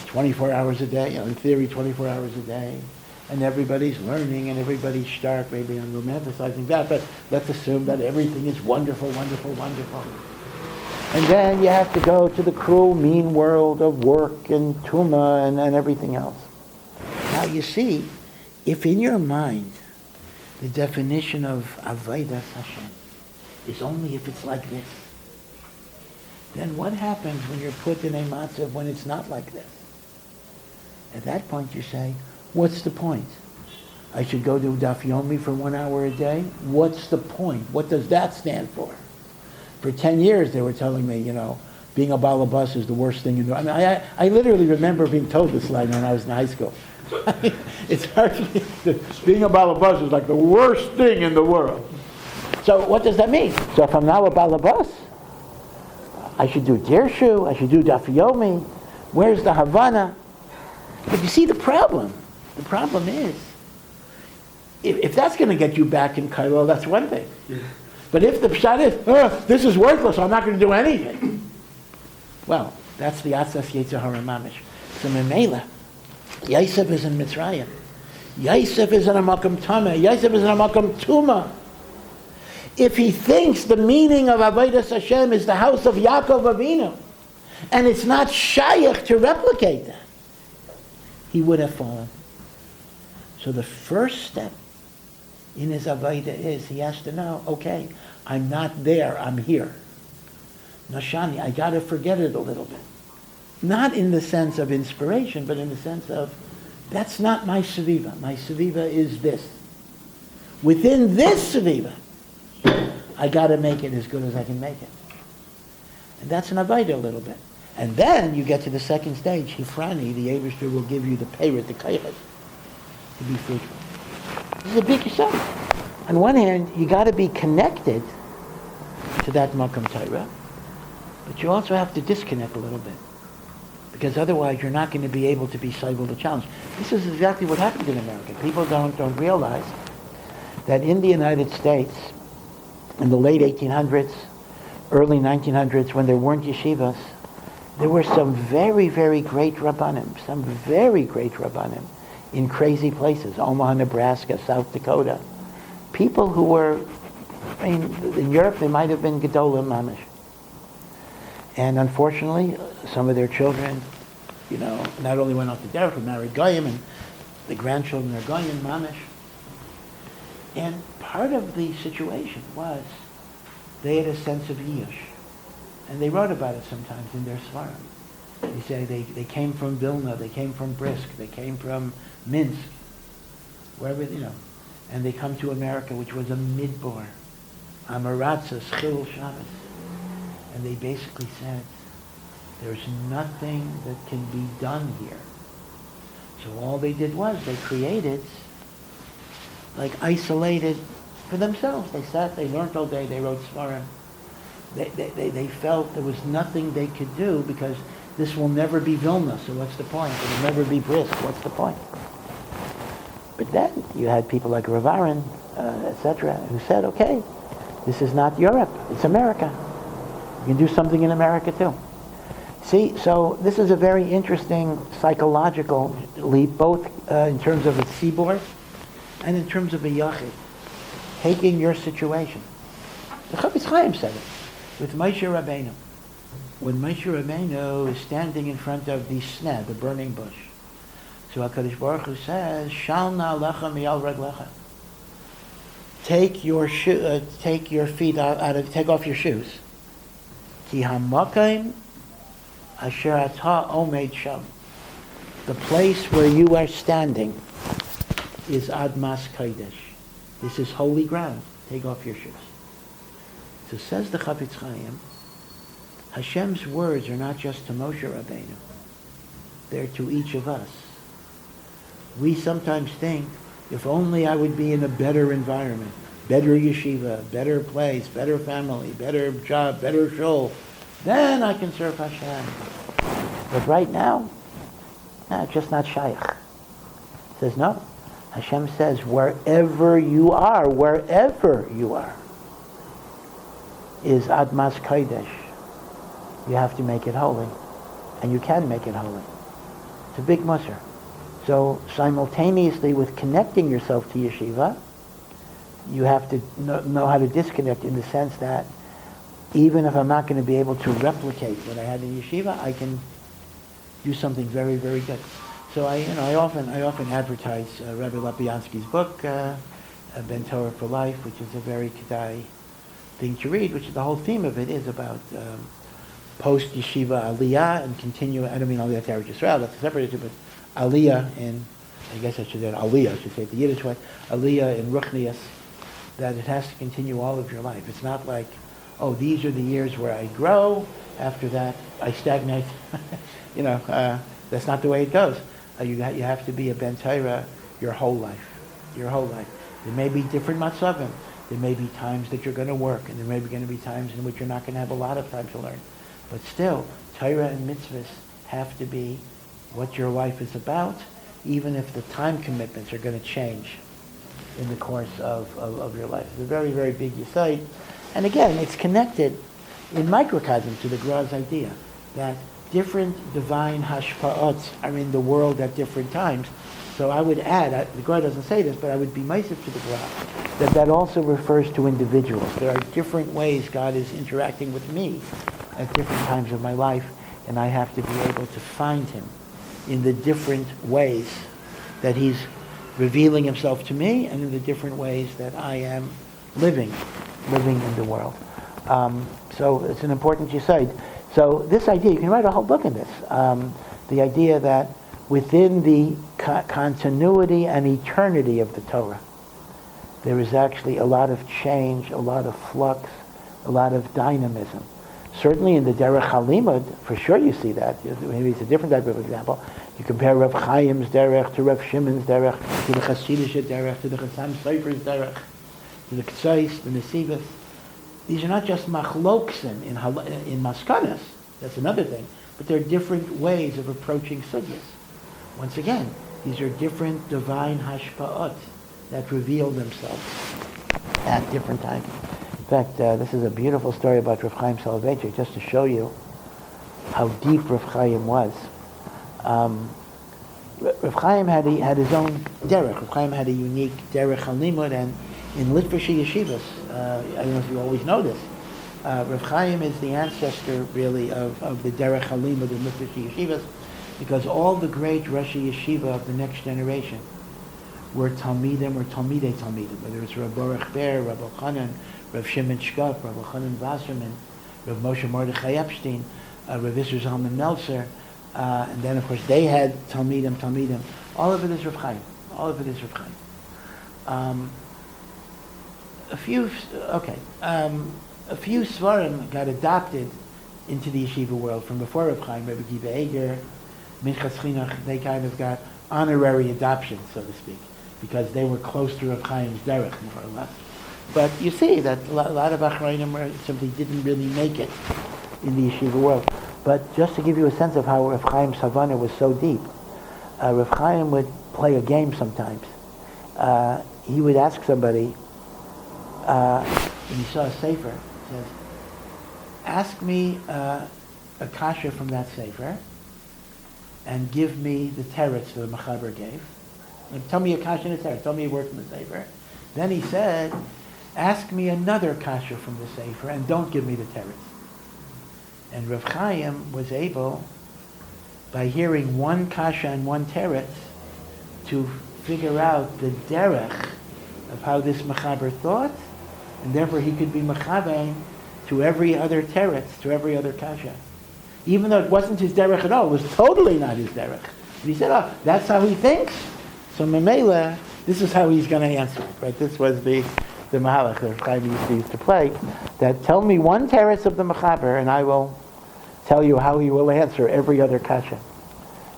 24 hours a day, in theory 24 hours a day, and everybody's learning and everybody's stark. Maybe I'm romanticizing that, but let's assume that everything is wonderful, wonderful, wonderful. And then you have to go to the cruel, mean world of work and tuma and everything else. Now you see, if in your mind the definition of Avodas Hashem is only if it's like this, then what happens when you're put in a matzav when it's not like this? At that point you say, what's the point? I should go to Daf Yomi for 1 hour a day? What's the point? What does that stand for? For 10 years they were telling me, being a balabas is the worst thing in the world. I literally remember being told this line when I was in high school. It's hard to being a balabas is like the worst thing in the world. So what does that mean? So if I'm now a balabas, I should do Dirshu, I should do Daf Yomi. Where's the Havana? But you see the problem. The problem is, if that's going to get you back in Kailo, that's one thing. Yeah. But if the pshat is, this is worthless, I'm not going to do anything. Well, that's the Atzas Yetzer Hara Mamish. So Memela, Yosef is in Mitzrayim. Yosef is in a Makam Tameh. Yosef is in a Makam Tuma. If he thinks the meaning of Avodas Hashem is the house of Yaakov Avinu, and it's not shayach to replicate that, he would have fallen. So the first step in his Avodah is he has to know, okay, I'm not there, I'm here. Nashani, I got to forget it a little bit. Not in the sense of inspiration, but in the sense of, that's not my Saviva. My Saviva is this. Within this Saviva, I got to make it as good as I can make it. And that's an Avodah a little bit. And then you get to the second stage. Hifrani, the Eibishter will give you the payrit, the kayet, to be fruitful. This is a big yourself. On one hand, you got to be connected to that Makam Torah, but you also have to disconnect a little bit. Because otherwise you're not going to be able to be able to challenge. This is exactly what happened in America. People don't realize that in the United States, in the late 1800s, early 1900s, when there weren't yeshivas, there were some very, very great rabbanim, in crazy places, Omaha, Nebraska, South Dakota. People who were, in Europe they might have been Gedolim Mamish. And unfortunately, some of their children, not only went off to derech, but married Goyim, and the grandchildren are Goyim Mamish. And part of the situation was they had a sense of Yush. And they wrote about it sometimes in their Svarim. They say they came from Vilna, they came from Brisk, they came from Minsk, wherever, and they come to America, which was a midbar, Amaratza, Schil Shabbos. And they basically said, there's nothing that can be done here. So all they did was they created, isolated for themselves. They sat, they learned all day, they wrote Svarim. They felt there was nothing they could do because this will never be Vilna, so what's the point? It will never be Brisk, what's the point? But then you had people like Rav Aaron, etc., who said, okay, this is not Europe, it's America. You can do something in America too. See, so this is a very interesting psychological leap, both in terms of a tzibor and in terms of a yachid. Taking your situation. The Chafetz Chaim said it with Moshe Rabbeinu. when Moshe Rabbeinu is standing in front of the sneh, the burning bush, so HaKadosh Baruch Hu says, Shal na'alecha miyal reglecha. Take your feet take off your shoes. Ki hamakim asher ata omed sham. The place where you are standing is Admas Kodesh. This is holy ground. Take off your shoes. So says the Chafetz Chaim, Hashem's words are not just to Moshe Rabbeinu. They're to each of us. We sometimes think, if only I would be in a better environment, better yeshiva, better place, better family, better job, better shul, then I can serve Hashem. But right now, it's just not shaykh. It says no. Hashem says, wherever you are, is Admas Kodesh. You have to make it holy. And you can make it holy. It's a big musar. So simultaneously with connecting yourself to yeshiva, you have to know how to disconnect in the sense that even if I'm not going to be able to replicate what I had in yeshiva, I can do something very, very good. So I often advertise Rabbi Lapiansky's book, Ben Torah for Life, which is a very kedai thing to read, which the whole theme of it is about post yeshiva aliyah and continue. I don't mean aliyah to Eretz Yisrael, that's a separate issue, but aliyah in, I guess I should say aliyah, I should say it the Yiddish way, aliyah in ruchnias, that it has to continue all of your life. It's not like, oh, these are the years where I grow, after that I stagnate. That's not the way it goes. You have to be a Ben Torah your whole life. There may be different matzavim. There may be times that you're going to work, and there may be going to be times in which you're not going to have a lot of time to learn. But still, Torah and mitzvahs have to be what your life is about, even if the time commitments are going to change in the course of your life. It's a very, very big yesod. And again, it's connected in microcosm to the Gra's idea that different divine hashpa'ot are in the world at different times. So I would add, the Gra doesn't say this, but I would be meisiv to the Gra, that also refers to individuals. There are different ways God is interacting with me at different times of my life, and I have to be able to find Him in the different ways that He's revealing Himself to me, and in the different ways that I am living in the world. So it's an important yesod. So this idea, you can write a whole book in this. The idea that within the continuity and eternity of the Torah, there is actually a lot of change, a lot of flux, a lot of dynamism. Certainly in the Derech HaLimud, for sure you see that. Maybe it's a different type of example. You compare Rav Chaim's Derech to Rav Shimon's Derech, to the Chassidish Derech, to the Chassam Sofer's Derech, to the Ksais, the Nesivos. These are not just machloksim in maskanas, that's another thing, but they're different ways of approaching sugyas. Once again, these are different divine hashpa'ot that reveal themselves at different times. In fact, this is a beautiful story about Rav Chaim Soloveitchik, just to show you how deep Rav Chaim was. Rav Chaim had his own derech. Rav Chaim had a unique derech halimud, and in Litvish yeshivas, I don't know if you always know this, Rav Chaim is the ancestor, really, of the derech halimud in Litvish yeshivas, because all the great Roshei Yeshiva of the next generation were Talmidim or Talmidei Talmidim, whether it's Rav Baruch Ber, Rav Elchanan, Rav Shimon Shkop, Rav Elchanan Wasserman, Rav Moshe Mordechai Epstein, Rav Isser Zalman Meltzer, and then of course they had Talmidim. All of it is Rav Chaim. A few svarim got adopted into the yeshiva world from before Rav Chaim. Rabbi Kiva Eger, Minchas Chinuch, they kind of got honorary adoption, so to speak, because they were close to Rav Chaim's derech, more or less. But you see that a lot of Achrayim simply didn't really make it in the yeshiva world. But just to give you a sense of how Rav Chaim's Havana was so deep, Rav Chaim would play a game sometimes. He would ask somebody, when he saw a sefer, he says, ask me a kasha from that sefer, and give me the teretz that the Mechaber gave. And tell me a kasha and a teretz. Tell me a word from the sefer. Then he said, ask me another kasha from the sefer, and don't give me the teretz. And Rav Chaim was able, by hearing one kasha and one teretz, to figure out the derech of how this mechaber thought, and therefore he could be mechaber to every other teretz, to every other kasha. Even though it wasn't his derech at all, it was totally not his derech. And he said, oh, that's how he thinks? So Mamela, this is how he's going to answer it, right? This was the mahalach that Chaim used to play, that tell me one teretz of the mechaber, and I will tell you how he will answer every other kasha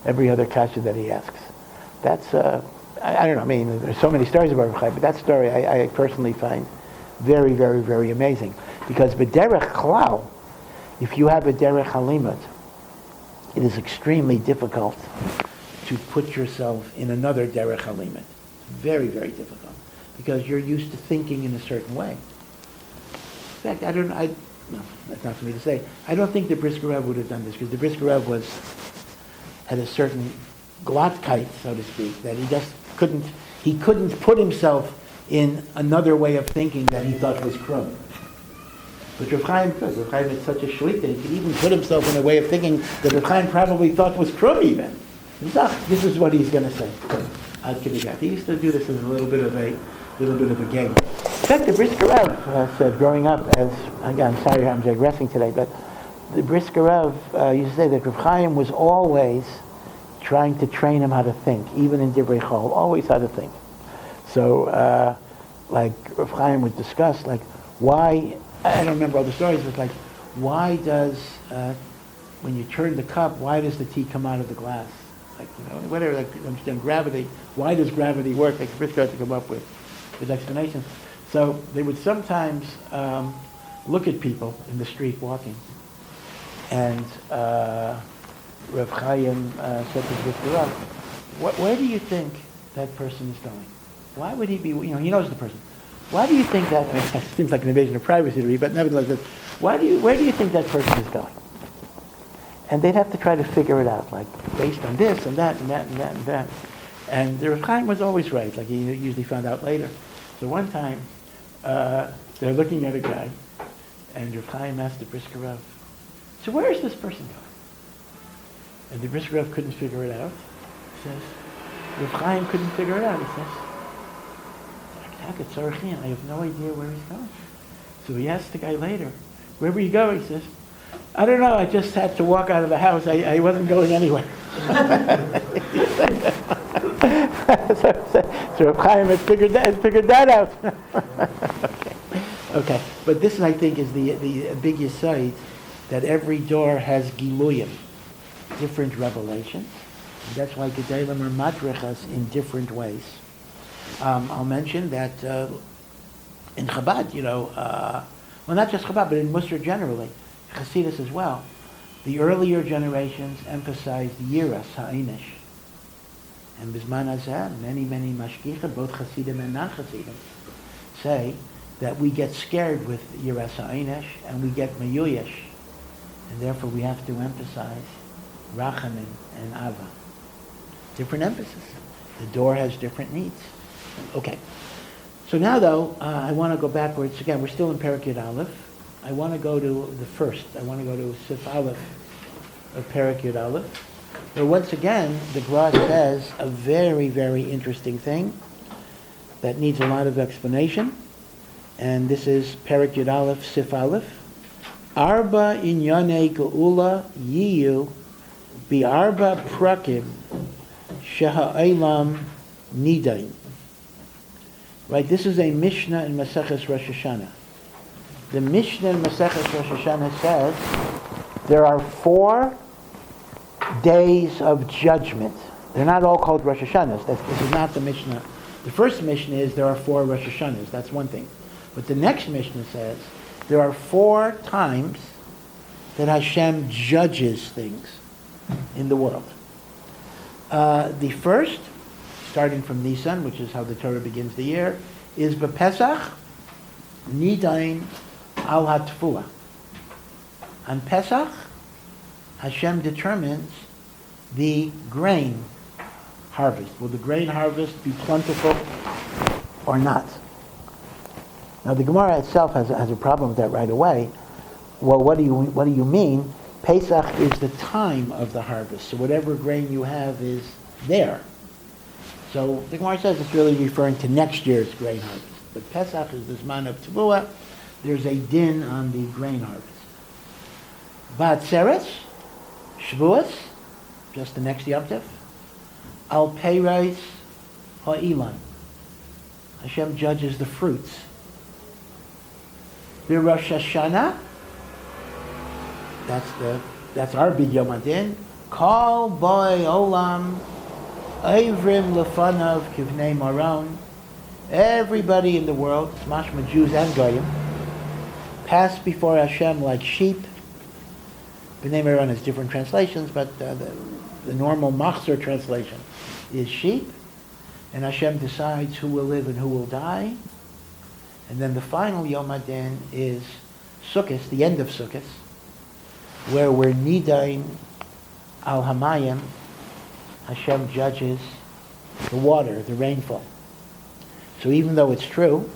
that he asks. That's, I don't know, I mean, there's so many stories about Rav Chaim, but that story I personally find very, very, very amazing. Because b'derech klal, if you have a derech halimut, it is extremely difficult to put yourself in another derech halimut. Very, very difficult. Because you're used to thinking in a certain way. In fact, no, that's not for me to say. I don't think the Brisker Rav would have done this, because the Brisker Rav had a certain glattkeit, so to speak, that he couldn't put himself in another way of thinking that he thought was krum. But Rav Chaim could. Rav Chaim is such a shlita, he could even put himself in a way of thinking that Rav Chaim probably thought was krum even. This is what he's going to say. He used to do this as a little bit of a game. In fact, the Brisker Rav said, growing up, again, I'm sorry I'm digressing today, but the Brisker Rav used to say that Rav Chaim was always trying to train him how to think, even in Divrei Chol, always how to think. So, like Rav Chaim would discuss, like, why, I don't remember all the stories, but like, why does, when you turn the cup, why does the tea come out of the glass? Like, whatever, like, understand gravity, why does gravity work? Like, Brisker had to come up with explanations. So they would sometimes look at people in the street walking, and Rav Chaim said to Brisker Rav, where do you think that person is going? Why would he be, he knows the person. Why do you think that, it seems like an invasion of privacy to me, but nevertheless, where do you think that person is going? And they'd have to try to figure it out, like, based on this and that and that and that and that. And the Rav Chaim was always right, like he usually found out later. So one time, they're looking at a guy, and Rav Chaim asked the Brisker Rav, so where is this person going? And the Brisker Rav couldn't figure it out. He says, Rav Chaim couldn't figure it out. He says, I have no idea where he's going. So he asked the guy later, where were you going? He says, I don't know, I just had to walk out of the house. I wasn't going anywhere. So Rav Chaim had figured that out. Okay. But this, I think, is the big yesod, that every door has giluyim, different revelations. And that's why Gedalim are madrichas in different ways. I'll mention that in Chabad, well, not just Chabad, but in Musar generally, Hasidus as well, the earlier generations emphasized yiras ha'inish. And Bizman Hazeh, many mashgichim, both Hasidim and non-Hasidim, say that we get scared with yiras ha'inish and we get meyuyesh, and therefore we have to emphasize rachamin and ava. Different emphasis. The door has different needs. Okay. So now, though, I want to go backwards. Again, we're still in Perek Yud Aleph. I want to go to the first. I want to go to Sif Aleph of Perek Yud Aleph. Where once again, the Gra says a very, very interesting thing that needs a lot of explanation. And this is Perek Yud Aleph, Sif Aleph. Arba inyane geula yiyu bi'arba prakim sheha'elam nidain. Right, this is a Mishnah in Maseches Rosh Hashanah. The Mishnah in Maseches Rosh Hashanah says there are 4 days of judgment. They're not all called Rosh Hashanahs. This is not the Mishnah. The first Mishnah is there are 4 Rosh Hashanahs. That's one thing. But the next Mishnah says there are 4 times that Hashem judges things in the world. The first, starting from Nisan, which is how the Torah begins the year, is B'Pesach, Nidain al HaTfuah. On Pesach, Hashem determines the grain harvest. Will the grain harvest be plentiful or not? Now the Gemara itself has a problem with that right away. Well, what do you mean? Pesach is the time of the harvest. So whatever grain you have is there. So the Gemara says it's really referring to next year's grain harvest. But Pesach is the Zman of Tevuah. There's a din on the grain harvest. Ba'atzeres, Shavuos, just the next Yom Tov, Al Peiros Ha'ilan. Hashem judges the fruits. The Rosh Hashanah, that's our big Yom Adin. Kol boy olam, Eivrim lefanav kivnei maron. Everybody in the world, mashma Jews and Goyim, pass before Hashem like sheep. B'nei maron has different translations, but the normal machzor translation is sheep. And Hashem decides who will live and who will die. And then the final Yom Adin is Sukkot, the end of Sukkot, where we're nidain al hamayim. Hashem judges the water, the rainfall. So even though it's true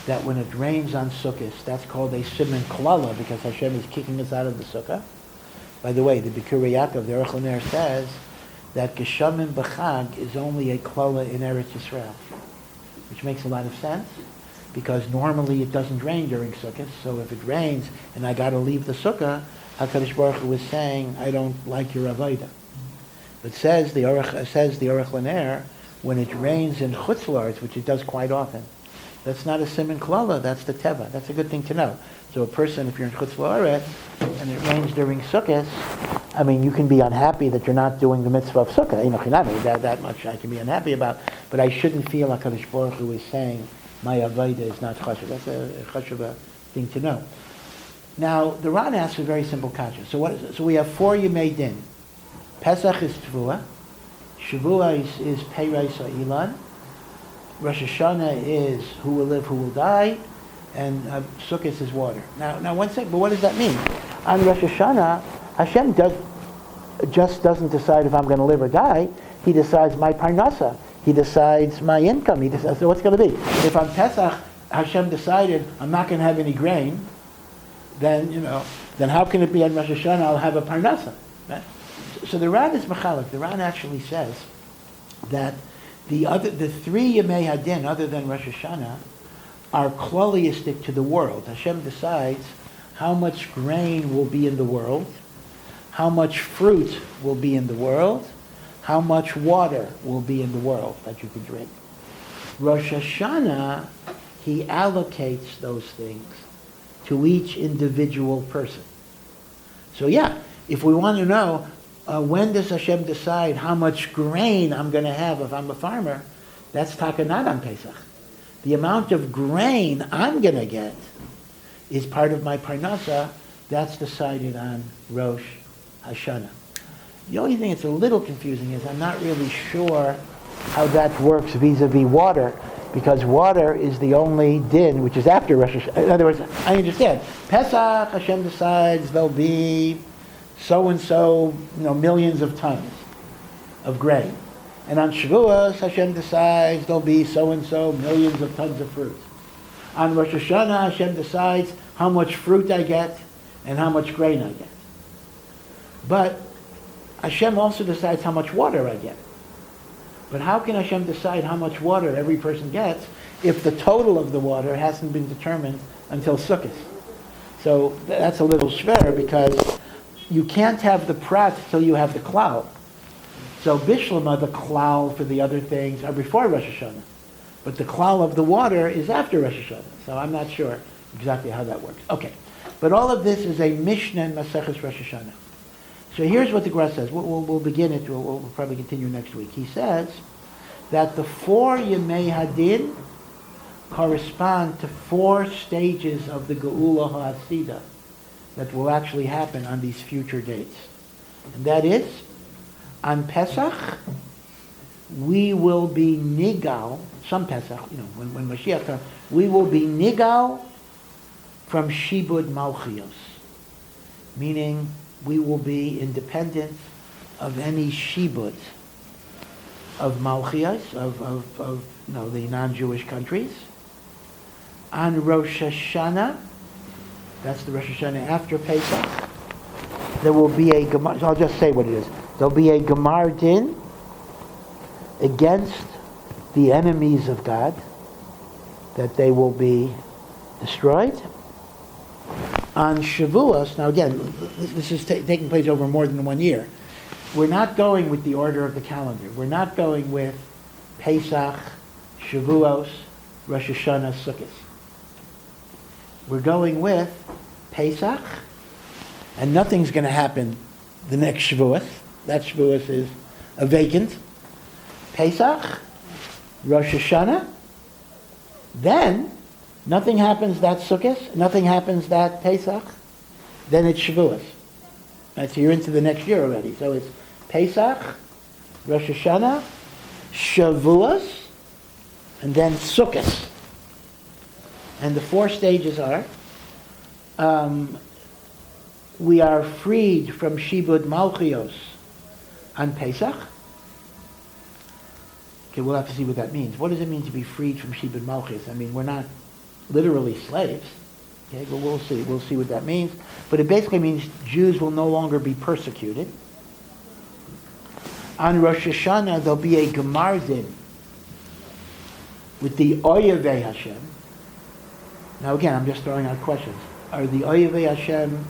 that when it rains on Sukkot, that's called a siman klala because Hashem is kicking us out of the sukkah. By the way, the Bikur Yaakov, the Aruch LaNer, says that Geshamim B'chag is only a klala in Eretz Yisrael, which makes a lot of sense because normally it doesn't rain during Sukkot. So if it rains and I got to leave the sukkah, HaKadosh Baruch Hu was saying, I don't like your avodah. But says the Aruch LaNer, when it rains in Chutz La'aretz, which it does quite often, that's not a siman klala, that's the teva. That's a good thing to know. So a person, if you're in Chutz La'aretz and it rains during Sukkot, I mean, you can be unhappy that you're not doing the mitzvah of Sukkah. You know, that much I can be unhappy about, but I shouldn't feel like HaKadosh Baruch Hu is saying, my avodah is not chashuv. That's a chashuv thing to know. Now, the Ran asks a very simple kasha. So we have 4 Yemei Din. Pesach is Tevuah. Shavuah is Peiros Ha'ilan. Rosh Hashanah is who will live, who will die. And Sukkot is water. Now, one second, but what does that mean? On Rosh Hashanah, Hashem doesn't decide if I'm going to live or die. He decides my parnasa. He decides my income. He decides what's going to be. If on Pesach, Hashem decided I'm not going to have any grain, then how can it be on Rosh Hashanah I'll have a parnasa? Right? So the Ran is machalik. The Ran actually says that the 3 Yemei Hadin, other than Rosh Hashanah, are klaliistic to the world. Hashem decides how much grain will be in the world, how much fruit will be in the world, how much water will be in the world that you can drink. Rosh Hashanah, he allocates those things to each individual person. So if we want to know when does Hashem decide how much grain I'm going to have if I'm a farmer, that's takanat on Pesach. The amount of grain I'm going to get is part of my parnasa. That's decided on Rosh Hashanah. The only thing that's a little confusing is I'm not really sure how that works vis-a-vis water, because water is the only din which is after Rosh Hashanah. In other words, I understand. Pesach, Hashem decides there'll be so-and-so, millions of tons of grain. And on Shavuos, Hashem decides there'll be so-and-so millions of tons of fruit. On Rosh Hashanah, Hashem decides how much fruit I get and how much grain I get. But Hashem also decides how much water I get. But how can Hashem decide how much water every person gets if the total of the water hasn't been determined until Sukkot? So that's a little schwer, because you can't have the prat till you have the klal. So Bishlama, the klal for the other things are before Rosh Hashanah. But the klal of the water is after Rosh Hashanah. So I'm not sure exactly how that works. Okay. But all of this is a Mishnah in Maseches Rosh Hashanah. So here's what the Gemara says. We'll begin it. We'll probably continue next week. He says that the 4 Yemei Hadin correspond to 4 stages of the Geula HaAsida that will actually happen on these future dates. And that is, on Pesach, we will be nigal, some Pesach, when Mashiach comes, we will be nigal from Shibud Malchios, meaning we will be independent of any shibud of Malchios, of the non-Jewish countries. On Rosh Hashanah, That's the Rosh Hashanah after Pesach. There will be a Gemar, so I'll just say what it is. There'll be a Gemar Din against the enemies of God, that they will be destroyed. On Shavuos, now again, this is taking place over more than 1 year. We're not going with the order of the calendar. We're not going with Pesach, Shavuos, Rosh Hashanah, Sukkot. We're going with Pesach, and nothing's going to happen the next Shavuos. That Shavuos is a vacant. Pesach, Rosh Hashanah, then nothing happens that Sukkot, nothing happens that Pesach, then it's Shavuos. Right, so you're into the next year already. So it's Pesach, Rosh Hashanah, Shavuos, and then Sukkot. And the 4 stages are, we are freed from Shibud Malchios on Pesach. Okay, we'll have to see what that means. What does it mean to be freed from Shibud Malchios? I mean, we're not literally slaves. Okay, but we'll see. We'll see what that means. But it basically means Jews will no longer be persecuted. On Rosh Hashanah, there'll be a Gemar Din with the Oyevei Hashem. Now again, I'm just throwing out questions. Are the Oyevei Hashem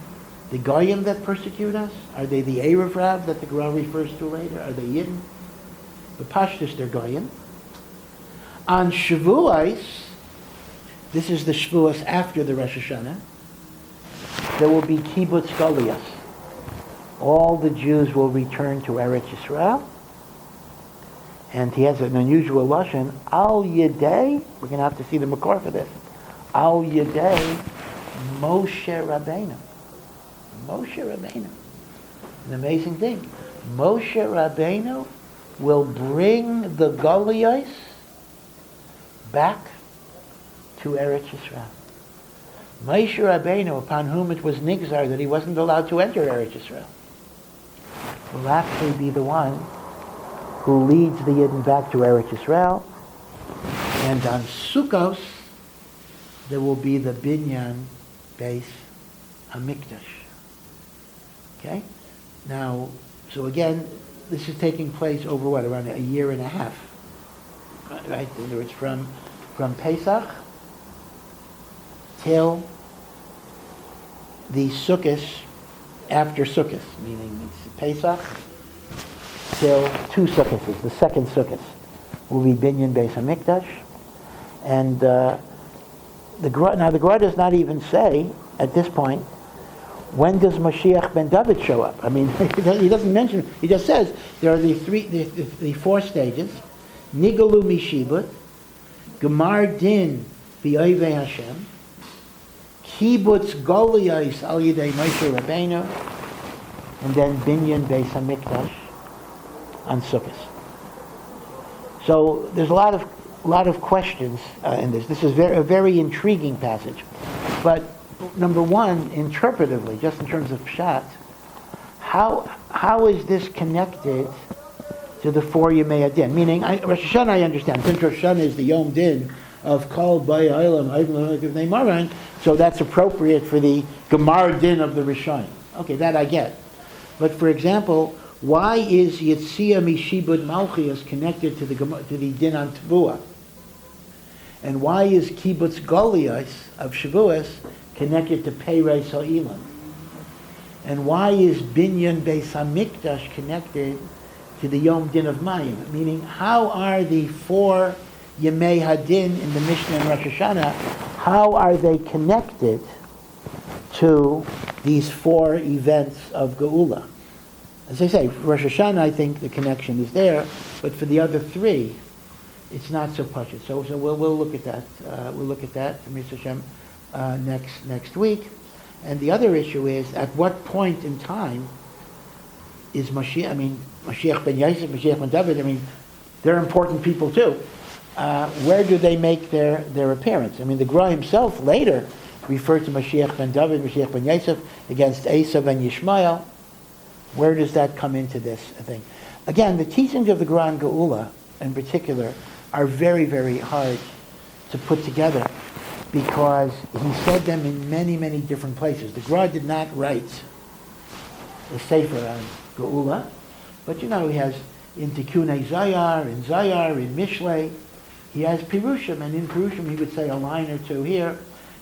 the Goyim that persecute us? Are they the HaRav that the Gemara refers to later? Are they Yidden? The Pashtus, they're Goyim. On Shavuos, this is the Shavuos after the Rosh Hashanah, there will be Kibbutz Goliath. All the Jews will return to Eretz Yisrael. And he has an unusual lashon, Al Yedei, we're going to have to see the Makor for this, Al Yedei Moshe Rabbeinu. Moshe Rabbeinu. An amazing thing. Moshe Rabbeinu will bring the Goliath back to Eretz Yisrael. Moshe Rabbeinu, upon whom it was nigzar that he wasn't allowed to enter Eretz Yisrael, will actually be the one who leads the Yidden back to Eretz Yisrael. And on Sukkos, there will be the Binyan Beis Hamikdash. Okay? Now, so again, this is taking place over what, around a year and a half. Right? In other words, from Pesach till the Sukkot after Sukkot, meaning it's Pesach till 2 Sukkot, the second Sukkot will be Binyan Beis Hamikdash, and the Gemara does not even say at this point when does Mashiach ben David show up. I mean, he doesn't mention. He just says there are the 4 stages: Nigalu Mishibut, Gemar Din V'Oivei Hashem, Kibbutz Goliath Al Yidei Moshe Rabbeinu, and then Binyan Beis Hamikdash on Sukkot. So there's a lot of questions in this. This is a very intriguing passage. But number one, interpretively, just in terms of pshat, how is this connected to the 4 Yemei Adin? Meaning, Rosh Hashanah I understand. Since Rosh Hashanah is the Yom Din of Kol Bay Olam Maran, so that's appropriate for the Gemar Din of the Rishayim. Okay, that I get. But for example, why is Yitzia Mishibud Malchias connected to the Din on Tavua? And why is Kibbutz Goliath of Shavuos connected to Peiros Ha'ilam? And why is Binyan Beis Hamikdash connected to the Yom Din of Mayim? Meaning, how are the 4 Yemei Hadin in the Mishnah and Rosh Hashanah, how are they connected to these 4 events of Geula? As I say, Rosh Hashanah, I think the connection is there, but for the other 3, it's not so pashut. So we'll look at that. We'll look at that from Hashem next week. And the other issue is, at what point in time is Mashiach? I mean, Mashiach ben Yosef, Mashiach ben David. I mean, they're important people too. Where do they make their appearance? I mean, the Gra himself later referred to Mashiach ben David, Mashiach ben Yosef against Esav and Yishmael. Where does that come into this thing? Again, the teachings of the Gra and Geula, in particular, are very, very hard to put together. because he said them in many, many different places. The Gra did not write a sefer on Geula, but he has in Tikkunei Zayar, in Mishlei, he has Pirushim, and in Pirushim he would say a line or two here.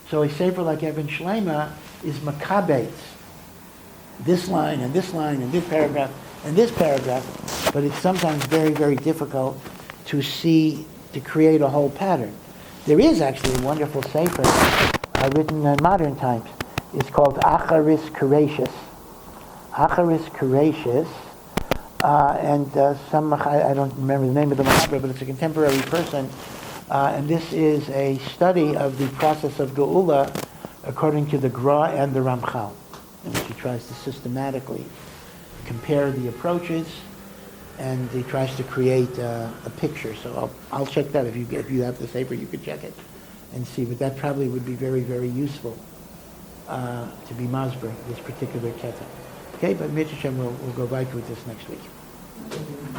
So a sefer like Even Shelaima is makabetz, this line and this line and this paragraph and this paragraph, but it's sometimes very, very difficult to create a whole pattern. There is actually a wonderful sefer written in modern times. It's called Acharis Kuracious. Acharis Kuracious, and I don't remember the name of the Mahabra, but it's a contemporary person, and this is a study of the process of Geula according to the Gra and the Ramchal, in which he tries to systematically compare the approaches, and he tries to create a picture. So I'll check that. If you have the paper, you could check it and see. But that probably would be very, very useful to be masber, this particular keta. Okay, but Mitzvah Hashem, we'll go back with this next week.